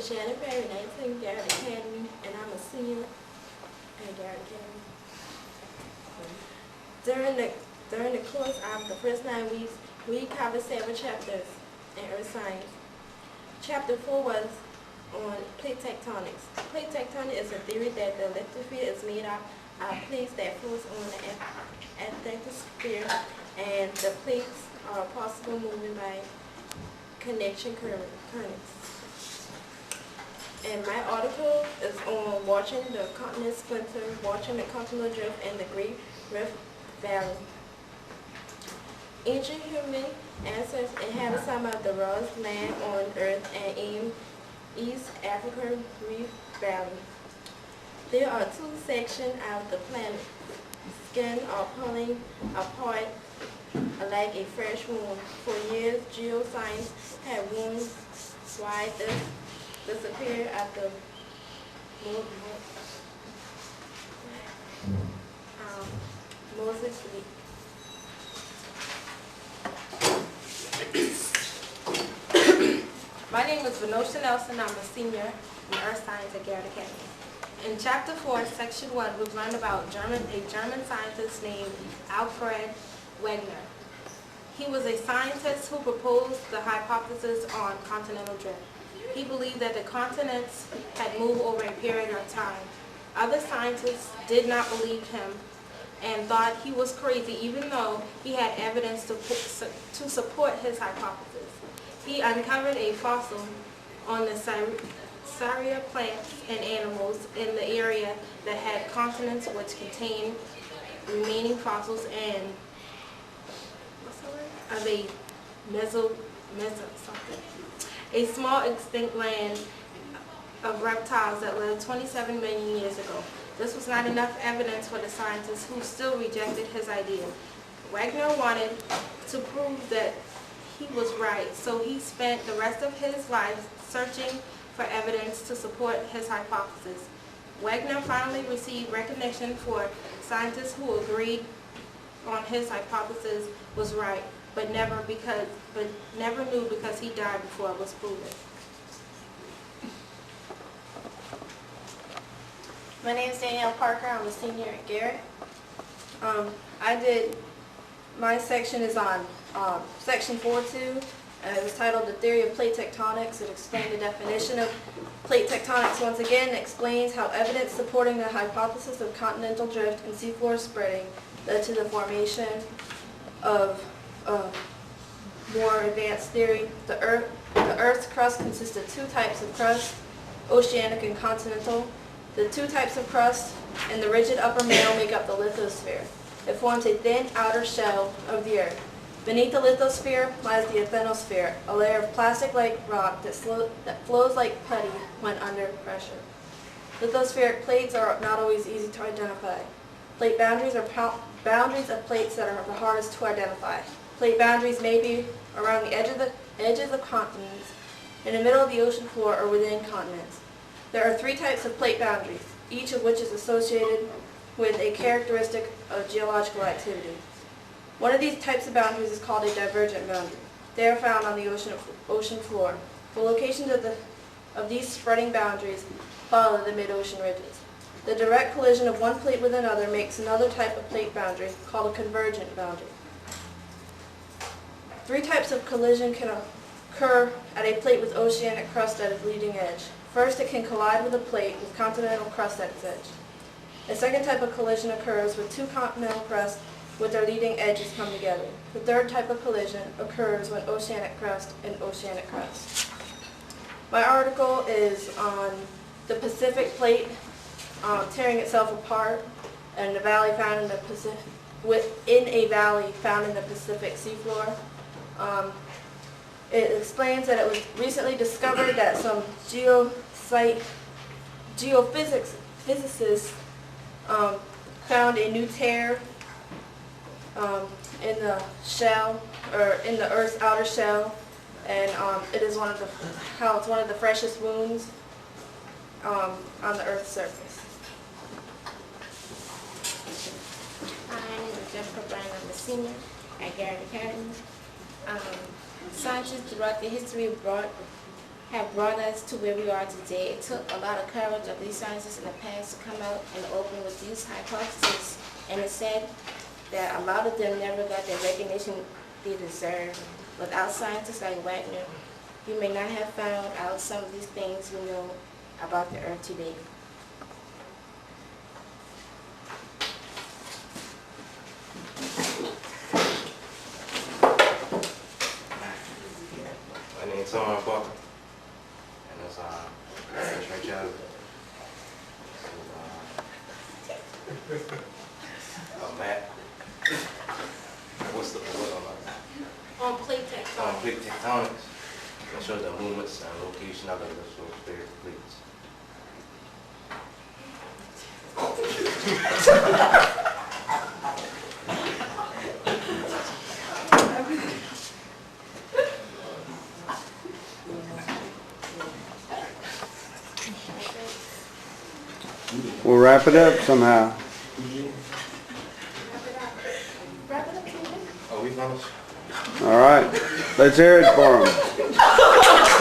is Shannon Perry, 19 Garrett Academy, and I'm a senior at Garrett Academy. During the course of the first 9 weeks, we covered 7 chapters in Earth Science. Chapter 4 was on plate tectonics. Plate tectonics is a theory that the lithosphere is made up of plates that float on the atmosphere, and the plates are possible moving by connection currents. And my article is on watching the continent splinter, watching the continental drift, and the Great Rift Valley. Ancient human ancestors inhabited some of the rawest land on Earth and in East African Rift Valley. There are 2 sections of the planet. Skin are pulling apart like a fresh wound. For years, geoscience had wondered why this disappeared after Moses leap. My name is Venosha Nelson. I'm a senior in Earth Science at Garrett Academy. In Chapter 4, Section 1, we've learned about a German scientist named Alfred Wegener. He was a scientist who proposed the hypothesis on continental drift. He believed that the continents had moved over a period of time. Other scientists did not believe him and thought he was crazy, even though he had evidence to support his hypothesis. He uncovered a fossil on the Syria plants and animals in the area that had continents which contained remaining fossils and of a a small extinct land of reptiles that lived 27 million years ago. This was not enough evidence for the scientists, who still rejected his idea. Wegener wanted to prove that he was right, so he spent the rest of his life searching for evidence to support his hypothesis. Wegener finally received recognition for scientists who agreed on his hypothesis was right, but never knew because he died before it was proven. My name is Danielle Parker. I'm a senior at Garrett. My section is on section 4.2. It was titled The Theory of Plate Tectonics. It explained the definition of plate tectonics once again. It explains how evidence supporting the hypothesis of continental drift and seafloor spreading led to the formation of more advanced theory. The Earth's crust consists of 2 types of crust, oceanic and continental. The 2 types of crust and the rigid upper mantle make up the lithosphere. It forms a thin outer shell of the Earth. Beneath the lithosphere lies the asthenosphere, a layer of plastic-like rock that flows like putty when under pressure. Lithospheric plates are not always easy to identify. Plate boundaries are boundaries of plates that are the hardest to identify. Plate boundaries may be around the edges of continents, in the middle of the ocean floor, or within continents. There are 3 types of plate boundaries, each of which is associated with a characteristic of geological activity. One of these types of boundaries is called a divergent boundary. They are found on the ocean floor. The locations of these spreading boundaries follow the mid-ocean ridges. The direct collision of one plate with another makes another type of plate boundary called a convergent boundary. 3 types of collision can occur at a plate with oceanic crust at its leading edge. First, it can collide with a plate with continental crust at its edge. A second type of collision occurs with 2 continental crusts with their leading edges come together. The third type of collision occurs when oceanic crust and oceanic crust. My article is on the Pacific plate tearing itself apart and the valley found in the Pacific, within a valley found in the Pacific seafloor. It explains that it was recently discovered that some geophysicists found a new tear in the shell, or in the Earth's outer shell, and it is one of the freshest wounds on the Earth's surface. My name is Jennifer Brown. I'm a senior at Garrett Academy. Scientists throughout the history have brought us to where we are today. It took a lot of courage of these scientists in the past to come out and open with these hypotheses, and it said that a lot of them never got the recognition they deserve. Without scientists like Wegener, we may not have found out some of these things we know about the Earth today. My name's Alfred Parker, and that's my job. Matt. What's the what On plate on tectonics. plate tectonics? It shows the movements and location of the lithosphere plates. We'll wrap it up somehow. Wrap it up, Stephen. Are we finished? All right. Let's hear it for them.